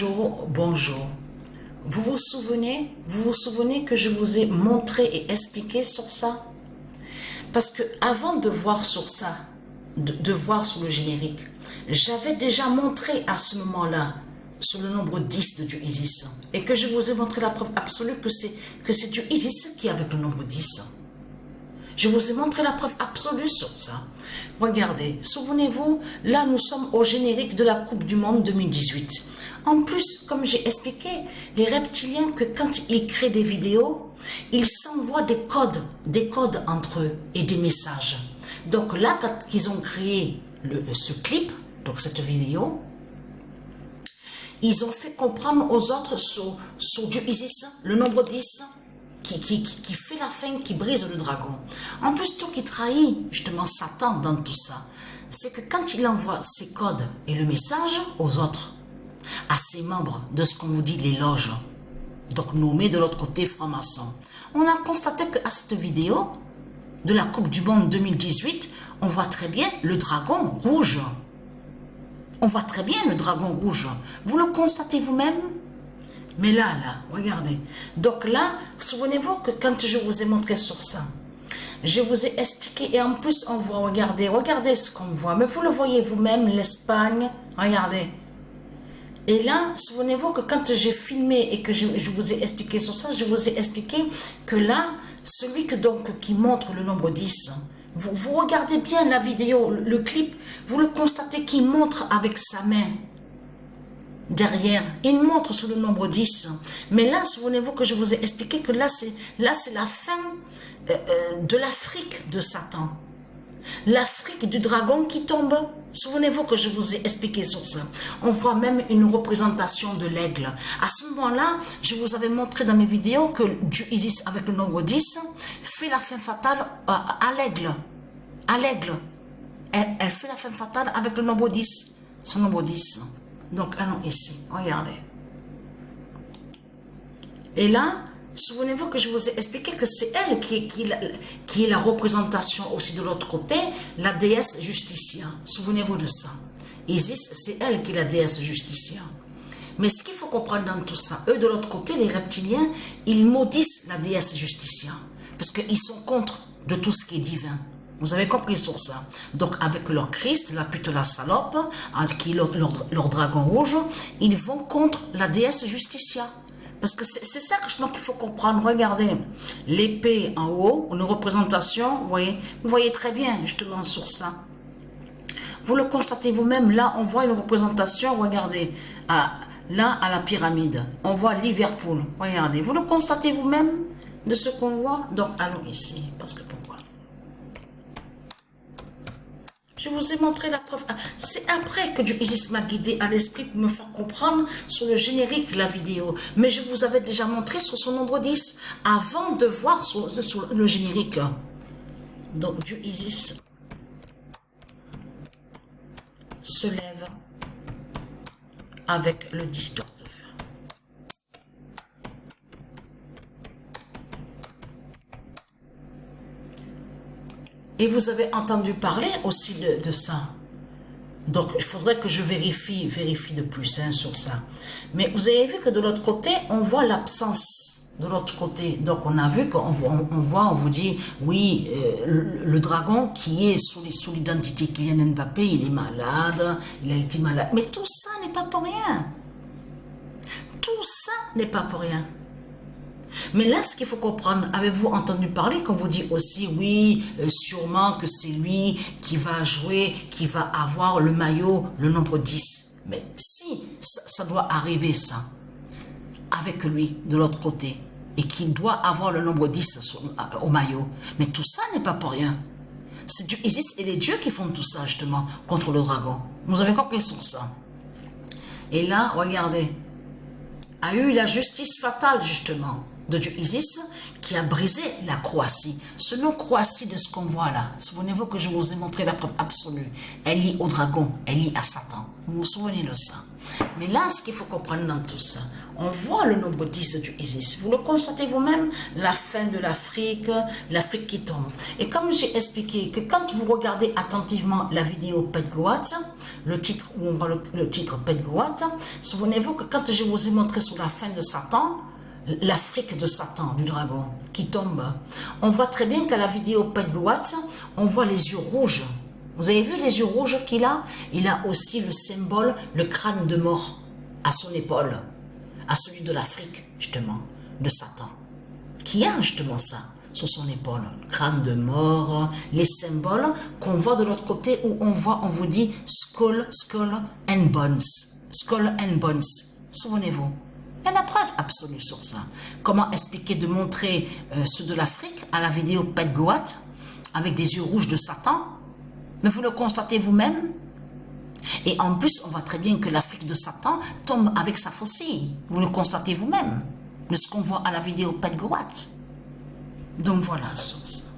Bonjour, bonjour. Vous vous souvenez que je vous ai montré et expliqué sur ça? Parce que avant de voir sur ça, de voir sur le générique, j'avais déjà montré à ce moment-là sur le nombre 10 de Dieu Isis et que je vous ai montré la preuve absolue que c'est Dieu Isis qui est avec le nombre 10. Je vous ai montré la preuve absolue sur ça. Regardez, souvenez-vous, là nous sommes au générique de la Coupe du Monde 2018. En plus, comme j'ai expliqué, les reptiliens, que quand ils créent des vidéos, ils s'envoient des codes entre eux et des messages. Donc là, quand ils ont créé ce clip, donc cette vidéo, ils ont fait comprendre aux autres sur Dieu Isis, le nombre 10, qui fait la fin, qui brise le dragon. En plus, tout qui trahit justement Satan dans tout ça, c'est que quand il envoie ses codes et le message aux autres, à ses membres de ce qu'on vous dit les loges, donc nommés de l'autre côté francs-maçons, on a constaté qu'à cette vidéo de la Coupe du Monde 2018, on voit très bien le dragon rouge. On voit très bien le dragon rouge. Vous le constatez vous-même? Mais là, regardez. Donc là, souvenez-vous que quand je vous ai montré sur ça, je vous ai expliqué et en plus on voit, regardez ce qu'on voit. Mais vous le voyez vous-même, l'Espagne, regardez. Et là, souvenez-vous que quand j'ai filmé et que je vous ai expliqué sur ça, je vous ai expliqué que là, celui qui montre le nombre 10, vous regardez bien la vidéo, le clip, vous le constatez qu'il montre avec sa main. Derrière, il montre sur le nombre 10. Mais là, souvenez-vous que je vous ai expliqué que là, c'est la fin de l'Afrique de Satan. L'Afrique du dragon qui tombe. Souvenez-vous que je vous ai expliqué sur ça. On voit même une représentation de l'aigle. À ce moment-là, je vous avais montré dans mes vidéos que Dieu Isis avec le nombre 10 fait la fin fatale à l'aigle. À l'aigle. Elle fait la fin fatale avec le nombre 10. Son nombre 10. Donc, allons ici. Regardez. Et là, souvenez-vous que je vous ai expliqué que c'est elle qui est la représentation aussi de l'autre côté, la déesse Justitia. Souvenez-vous de ça. Isis, c'est elle qui est la déesse Justitia. Mais ce qu'il faut comprendre dans tout ça, eux de l'autre côté, les reptiliens, ils maudissent la déesse Justitia. Parce qu'ils sont contre de tout ce qui est divin. Vous avez compris sur ça. Donc avec leur Christ, la pute, la salope, qui est leur dragon rouge, ils vont contre la déesse Justitia. Parce que c'est ça qu'il faut comprendre. Regardez, l'épée en haut, une représentation, vous voyez très bien justement sur ça. Vous le constatez vous-même, là on voit une représentation, regardez, là à la pyramide, on voit Liverpool, regardez, vous le constatez vous-même de ce qu'on voit. Donc allons ici, parce que pourquoi? Je vous ai montré la preuve. C'est après que Dieu Isis m'a guidé à l'esprit pour me faire comprendre sur le générique de la vidéo. Mais je vous avais déjà montré sur son nombre 10 avant de voir sur le générique. Donc Dieu Isis se lève avec le 10 d'or de fer. Et vous avez entendu parler aussi de ça. Donc, il faudrait que je vérifie de plus sur ça. Mais vous avez vu que de l'autre côté, on voit l'absence de l'autre côté. Donc, on a vu qu'on on vous dit, oui, le dragon qui est sous l'identité Kylian Mbappé, il est malade, il a été malade. Mais tout ça n'est pas pour rien. Tout ça n'est pas pour rien. Mais là, ce qu'il faut comprendre, avez-vous entendu parler qu'on vous dit aussi, oui, sûrement que c'est lui qui va jouer, qui va avoir le maillot, le nombre 10. Mais si, ça doit arriver ça, avec lui, de l'autre côté, et qu'il doit avoir le nombre 10 au maillot. Mais tout ça n'est pas pour rien. C'est Dieu Isis et les dieux qui font tout ça, justement, contre le dragon. Vous avez compris sur ça. Et là, regardez, a eu la justice fatale, justement. de dieu Isis qui a brisé la Croatie. Ce nom Croatie de ce qu'on voit là, souvenez-vous que je vous ai montré la preuve absolue. Elle lie au dragon, elle lie à Satan. Vous vous souvenez de ça? Mais là, ce qu'il faut comprendre dans tout ça, on voit le nombre 10 de dieu Isis. Vous le constatez vous-même, la fin de l'Afrique, l'Afrique qui tombe. Et comme j'ai expliqué que quand vous regardez attentivement la vidéo Pedgoat, le titre où on voit le titre Pedgoat, souvenez-vous que quand je vous ai montré sur la fin de Satan, l'Afrique de Satan, du dragon, qui tombe, on voit très bien qu'à la vidéo Pedgoat, on voit les yeux rouges. Vous avez vu les yeux rouges qu'il a? Il a aussi le symbole, le crâne de mort à son épaule, à celui de l'Afrique, justement, de Satan, qui a justement ça sur son épaule, le crâne de mort, les symboles qu'on voit de l'autre côté où on voit, on vous dit skull, skull and bones, skull and bones, souvenez-vous. Il y a la preuve absolue sur ça. Comment expliquer de montrer ceux de l'Afrique à la vidéo Pedgoat avec des yeux rouges de Satan? Mais vous le constatez vous-même. Et en plus, on voit très bien que l'Afrique de Satan tombe avec sa faucille. Vous le constatez vous-même. De ce qu'on voit à la vidéo Pedgoat. Donc voilà sur ça.